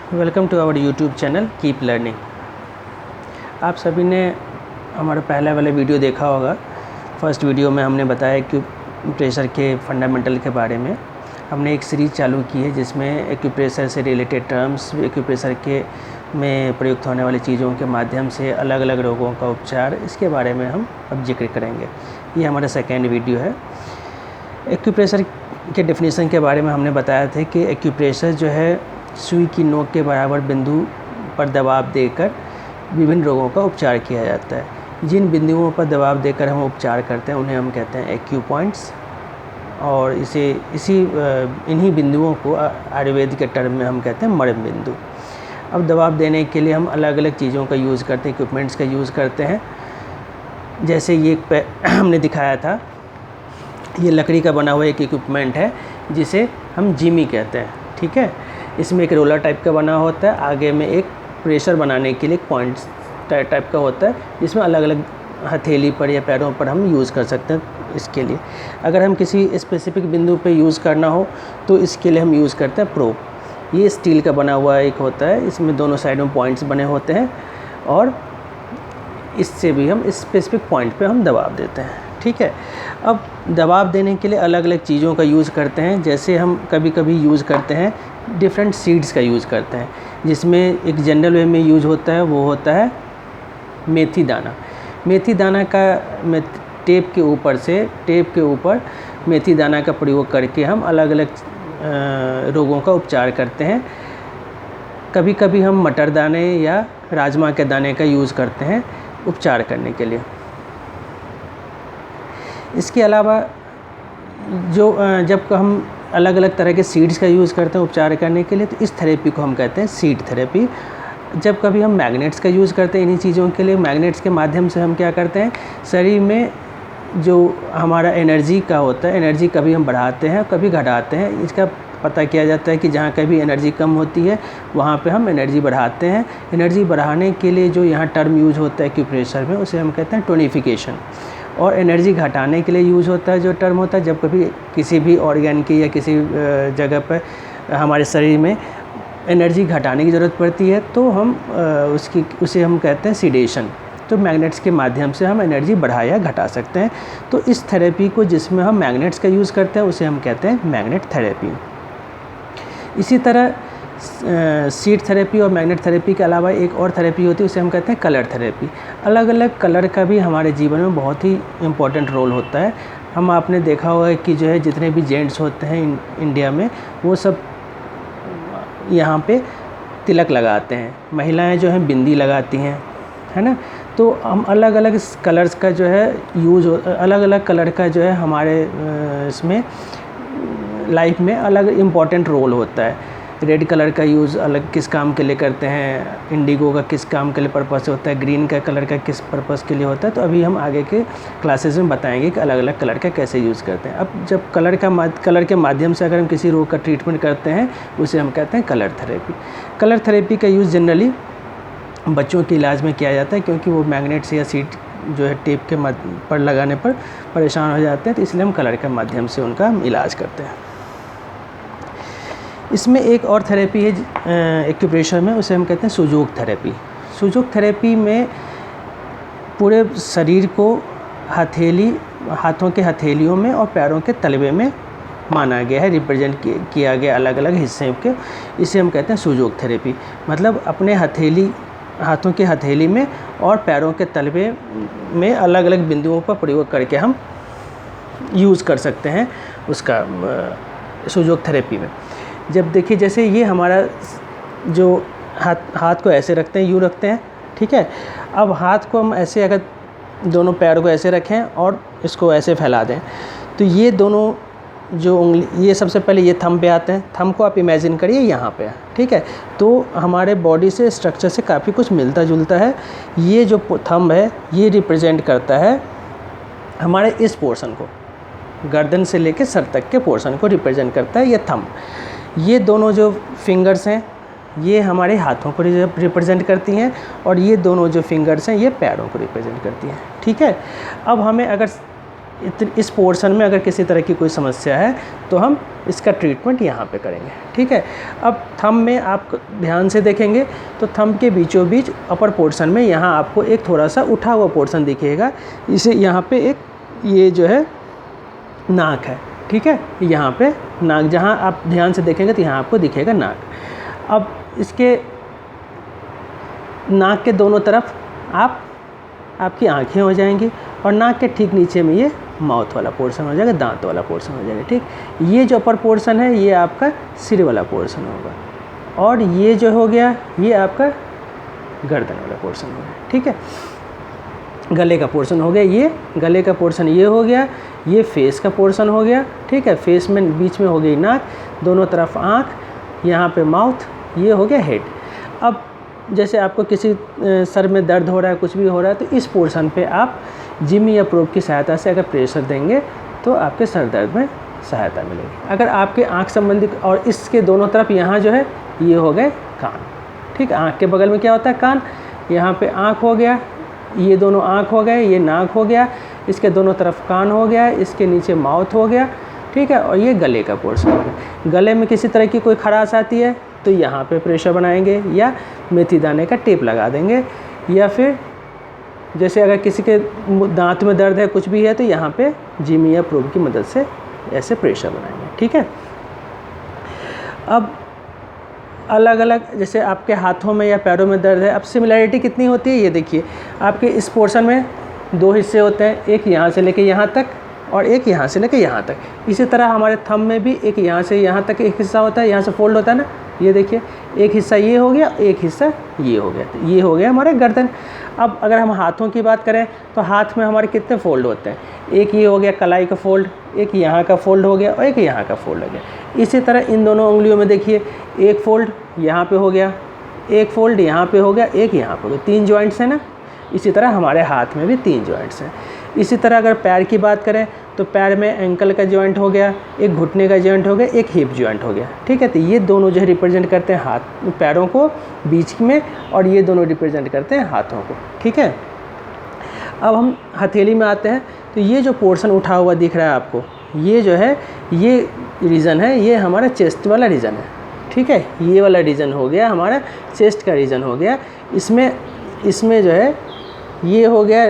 Welcome to our YouTube channel keep learning. आप सभी ने हमारा पहला वाला वीडियो देखा होगा। फर्स्ट वीडियो में हमने बताया कि एक्यूप्रेशर के फंडामेंटल के बारे में हमने एक सीरीज़ चालू की है जिसमें एक्यूप्रेशर से रिलेटेड टर्म्स, एक्यूप्रेशर के में प्रयुक्त होने वाली चीज़ों के माध्यम से अलग अलग रोगों का उपचार, इसके बारे में हम अब जिक्र करेंगे। ये हमारा सेकेंड वीडियो है। एक्यूप्रेशर के डेफिनेशन के बारे में हमने बताया था कि एक्यूप्रेशर जो है सुई की नोक के बराबर बिंदु पर दबाव देकर विभिन्न रोगों का उपचार किया जाता है। जिन बिंदुओं पर दबाव देकर हम उपचार करते हैं उन्हें हम कहते हैं एक्यू पॉइंट्स, और इन्हीं बिंदुओं को आयुर्वेद के टर्म में हम कहते हैं मर्म बिंदु। अब दबाव देने के लिए हम अलग अलग चीज़ों का यूज़ करते हैं, इक्विपमेंट्स का यूज़ करते हैं। जैसे ये हमने दिखाया था, ये लकड़ी का बना हुआ एक इक्विपमेंट है जिसे हम जिमी कहते हैं। ठीक है, इसमें एक रोलर टाइप का बना होता है, आगे में एक प्रेशर बनाने के लिए पॉइंट्स टाइप का होता है, जिसमें अलग अलग हथेली पर या पैरों पर हम यूज़ कर सकते हैं। इसके लिए अगर हम किसी स्पेसिफिक बिंदु पे यूज़ करना हो तो इसके लिए हम यूज़ करते हैं प्रोब। ये स्टील का बना हुआ एक होता है, इसमें दोनों साइड में पॉइंट्स बने होते हैं और इससे भी हम स्पेसिफिक पॉइंट पे हम दबाव देते हैं। ठीक है, अब दबाव देने के लिए अलग अलग चीज़ों का यूज़ करते हैं। जैसे हम कभी कभी यूज़ करते हैं डिफरेंट सीड्स का यूज़ करते हैं, जिसमें एक जनरल वे में यूज़ होता है, वो होता है मेथी दाना। मेथी दाना का टेप के ऊपर मेथी दाना का प्रयोग करके हम अलग अलग रोगों का उपचार करते हैं। कभी कभी हम मटर दाने या राजमा के दाने का यूज़ करते हैं उपचार करने के लिए। इसके अलावा जब हम अलग अलग तरह के सीड्स का यूज़ करते हैं उपचार करने के लिए, तो इस थेरेपी को हम कहते हैं सीड थेरेपी। जब कभी हम मैग्नेट्स का यूज़ करते हैं इन्हीं चीज़ों के लिए, मैग्नेट्स के माध्यम से हम क्या करते हैं, शरीर में जो हमारा एनर्जी का होता है, एनर्जी कभी हम बढ़ाते हैं कभी घटाते हैं। इसका पता किया जाता है कि जहाँ कभी एनर्जी कम होती है वहाँ पे हम एनर्जी बढ़ाते हैं। एनर्जी बढ़ाने के लिए जो यहाँ टर्म यूज़ होता है एक्यूप्रेशर में, उसे हम कहते हैं टोनिफिकेशन। और एनर्जी घटाने के लिए यूज़ होता है जो टर्म होता है, जब कभी किसी भी ऑर्गन की या किसी जगह पर हमारे शरीर में एनर्जी घटाने की ज़रूरत पड़ती है तो हम उसे हम कहते हैं सीडेशन। तो मैग्नेट्स के माध्यम से हम एनर्जी बढ़ा या घटा सकते हैं। तो इस थेरेपी को जिसमें हम मैग्नेट्स का यूज़ करते हैं उसे हम कहते हैं मैग्नेट थेरेपी। इसी तरह सीड थेरेपी और मैग्नेट थेरेपी के अलावा एक और थेरेपी होती है, उसे हम कहते हैं कलर थेरेपी। अलग अलग कलर का भी हमारे जीवन में बहुत ही इम्पोर्टेंट रोल होता है। आपने देखा होगा कि जो है जितने भी जेंट्स होते हैं इंडिया में, वो सब यहाँ पे तिलक लगाते हैं। महिलाएं जो हैं बिंदी लगाती हैं, है ना। तो हम अलग अलग कलर्स का जो है अलग अलग कलर का जो है हमारे इसमें लाइफ में अलग इम्पॉर्टेंट रोल होता है। रेड कलर का यूज़ अलग किस काम के लिए करते हैं, इंडिगो का किस काम के लिए पर्पस होता है, ग्रीन का कलर का किस पर्पस के लिए होता है। तो अभी हम आगे के क्लासेस में बताएंगे कि अलग अलग कलर का कैसे यूज़ करते हैं। अब जब कलर के माध्यम से अगर हम किसी रोग का ट्रीटमेंट करते हैं उसे हम कहते हैं कलर थेरेपी। कलर थेरेपी का यूज़ जनरली बच्चों के इलाज में किया जाता है, क्योंकि वो मैग्नेट्स या सीड जो है टेप के पर लगाने पर परेशान हो जाते हैं, तो इसलिए हम कलर के माध्यम से उनका हम इलाज करते हैं। इसमें एक और थेरेपी है एक्यूप्रेशर में, उसे हम कहते हैं सुजोग थेरेपी। सुजोग थेरेपी में पूरे शरीर को हाथों के हथेलियों में और पैरों के तलवे में माना गया है, रिप्रेजेंट किया गया अलग अलग हिस्से के। इसे हम कहते हैं सुजोग थेरेपी। मतलब अपने हाथों के हथेली में और पैरों के तलवे में अलग अलग बिंदुओं पर प्रयोग करके हम यूज़ कर सकते हैं उसका सुजोग थेरेपी में। जब देखिए, जैसे ये हमारा जो हाथ को ऐसे रखते हैं, यूँ रखते हैं, ठीक है। अब हाथ को हम ऐसे, अगर दोनों पैर को ऐसे रखें और इसको ऐसे फैला दें, तो ये दोनों जो उंगली, ये सबसे पहले ये थंब पे आते हैं। थंब को आप इमेजिन करिए यहाँ पे, ठीक है। तो हमारे बॉडी से स्ट्रक्चर से काफ़ी कुछ मिलता जुलता है। ये जो थंब है ये रिप्रेजेंट करता है हमारे इस पोर्शन को, गर्दन से लेकर सर तक के पोर्शन को रिप्रेजेंट करता है ये थंब। ये दोनों जो फिंगर्स हैं ये हमारे हाथों को रिप्रेजेंट करती हैं, और ये दोनों जो फिंगर्स हैं ये पैरों को रिप्रेजेंट करती हैं। ठीक है, अब हमें अगर इस पोर्शन में अगर किसी तरह की कोई समस्या है तो हम इसका ट्रीटमेंट यहाँ पे करेंगे, ठीक है। अब थंब में आप ध्यान से देखेंगे तो थंब के बीचों बीच अपर पोर्शन में यहाँ आपको एक थोड़ा सा उठा हुआ पोर्शन दिखेगा। इसे यहाँ पे एक ये जो है नाक है, ठीक है, यहाँ पे नाक, जहाँ आप ध्यान से देखेंगे तो यहाँ आपको दिखेगा नाक। अब इसके नाक के दोनों तरफ आपकी आँखें हो जाएंगी और नाक के ठीक नीचे में ये माउथ वाला पोर्शन हो जाएगा, दांत वाला पोर्शन हो जाएगा, ठीक। ये जो अपर पोर्शन है ये आपका सिर वाला पोर्शन होगा और ये जो हो गया ये आपका गर्दन वाला पोर्शन हो गया, ठीक है। गले का पोर्शन हो गया, ये गले का पोर्शन ये हो गया, ये फेस का पोर्शन हो गया, ठीक है। फेस में बीच में हो गई नाक, दोनों तरफ आँख, यहाँ पे माउथ, ये हो गया हेड। अब जैसे आपको किसी सर में दर्द हो रहा है, कुछ भी हो रहा है, तो इस पोर्शन पे आप जिमी या प्रोब की सहायता से अगर प्रेशर देंगे तो आपके सर दर्द में सहायता मिलेगी। अगर आपके आँख संबंधित, और इसके दोनों तरफ यहाँ जो है ये हो गए कान, ठीक। आँख के बगल में क्या होता है कान, यहाँ पे आँख हो गया, ये दोनों आँख हो गए, ये नाक हो गया, इसके दोनों तरफ कान हो गया, इसके नीचे माउथ हो गया, ठीक है। और ये गले का पोर्शन हो गया। गले में किसी तरह की कोई खराश आती है तो यहाँ पे प्रेशर बनाएंगे या मेथी दाने का टेप लगा देंगे, या फिर जैसे अगर किसी के दांत में दर्द है, कुछ भी है, तो यहाँ पे जिमी या प्रोब की मदद से ऐसे प्रेशर बनाएंगे, ठीक है। अब अलग अलग, जैसे आपके हाथों में या पैरों में दर्द है, अब सिमिलैरिटी कितनी होती है ये देखिए। आपके इस पोर्शन में दो हिस्से होते हैं, एक यहाँ से लेके यहाँ तक और एक यहाँ से लेके यहाँ तक। इसी तरह हमारे थंब में भी एक यहाँ से यहाँ तक एक हिस्सा होता है, यहाँ से फोल्ड होता है ना, ये देखिए, एक हिस्सा ये हो गया, एक हिस्सा ये हो गया, तो ये हो गया हमारा गर्दन। अब अगर हम हाथों की बात करें तो हाथ में हमारे कितने फोल्ड होते हैं, एक ये हो गया कलाई का फोल्ड, एक यहाँ का फोल्ड हो गया और एक यहाँ का फोल्ड हो गया। इसी तरह इन दोनों उंगलियों में देखिए, एक फोल्ड यहाँ पे हो गया, एक फोल्ड यहाँ पे हो गया, एक यहाँ पे हो गया, 3 जॉइंट्स हैं ना। इसी तरह हमारे हाथ में भी 3 जॉइंट्स हैं। इसी तरह अगर पैर की बात करें तो पैर में एंकल का जॉइंट हो गया, एक घुटने का जॉइंट हो गया, एक हिप जॉइंट हो गया, ठीक है। तो ये दोनों जो है रिप्रेजेंट करते हैं हाथ पैरों को बीच में, और ये दोनों रिप्रेजेंट करते हैं हाथों को, ठीक है। अब हम हथेली में आते हैं तो ये जो पोर्शन उठा हुआ दिख रहा है आपको, ये जो है ये रीजन है, ये हमारा चेस्ट वाला रीजन है, ठीक है। ये वाला रीजन हो गया हमारा चेस्ट का रीजन हो गया। इसमें जो है ये हो गया,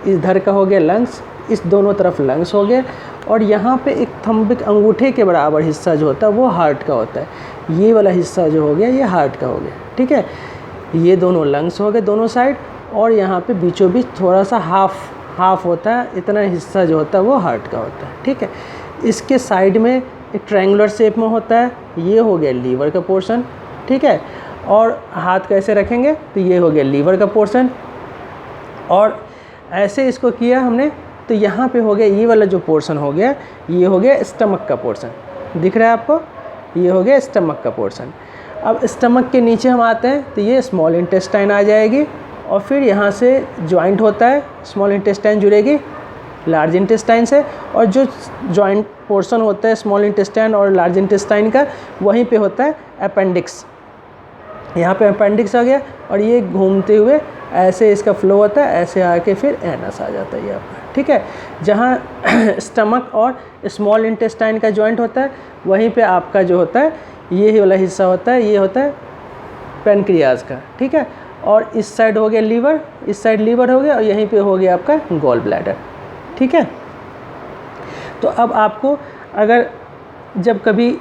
इधर का हो गया लंग्स, इस दोनों तरफ लंग्स हो गए, और यहाँ पे एक थंबिक अंगूठे के बराबर हिस्सा जो होता है वो हार्ट का होता है। ये वाला हिस्सा जो हो गया ये हार्ट का हो गया, ठीक है। ये दोनों लंग्स हो गए दोनों साइड, और यहाँ पे बीचों बीच थोड़ा सा हाफ होता है, इतना हिस्सा जो होता है वो हार्ट का होता है, ठीक है। इसके साइड में एक ट्रायंगुलर शेप में होता है, ये हो गया लीवर का पोर्शन, ठीक है। और हाथ कैसे रखेंगे तो ये हो गया लीवर का पोर्शन, और ऐसे इसको किया हमने तो यहाँ पे हो गया ये वाला जो पोर्शन हो गया, ये हो गया स्टमक का पोर्शन, दिख रहा है आपको, ये हो गया स्टमक का पोर्शन। अब स्टमक के नीचे हम आते हैं तो ये स्मॉल इंटेस्टाइन आ जाएगी, और फिर यहाँ से जॉइंट होता है, स्मॉल इंटेस्टाइन जुड़ेगी लार्ज इंटेस्टाइन से, और जो जॉइंट पोर्शन होता है स्मॉल इंटेस्टाइन और लार्ज इंटेस्टाइन का, वहीं पे होता है अपेंडिक्स। यहाँ पे अपेंडिक्स आ गया, और ये घूमते हुए ऐसे इसका फ्लो होता है, ऐसे आके फिर एनस आ जाता है ये आपका, ठीक है। जहाँ स्टमक और स्मॉल इंटेस्टाइन का जॉइंट होता है वहीं पे आपका जो होता है ये वाला हिस्सा होता है, ये होता है पेनक्रियाज का, ठीक है। और इस साइड हो गया लीवर, इस साइड लीवर हो गया, और यहीं पे हो गया आपका गॉल ब्लैडर, ठीक है। तो अब आपको अगर जब कभी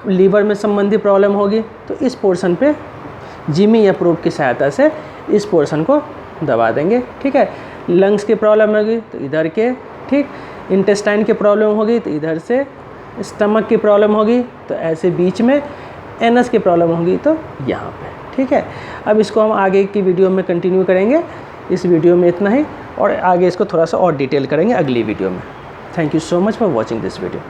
लीवर में संबंधी प्रॉब्लम होगी तो इस पोर्शन पे जिमी या प्रोब की सहायता से इस पोर्शन को दबा देंगे, ठीक है। लंग्स की प्रॉब्लम होगी तो इधर के, ठीक। इंटेस्टाइन की प्रॉब्लम होगी तो इधर से, स्टमक की प्रॉब्लम होगी तो ऐसे बीच में, एनस की प्रॉब्लम होगी तो यहाँ पे, ठीक है। अब इसको हम आगे की वीडियो में कंटिन्यू करेंगे। इस वीडियो में इतना ही, और आगे इसको थोड़ा सा और डिटेल करेंगे अगली वीडियो में। Thank you so much for watching this video.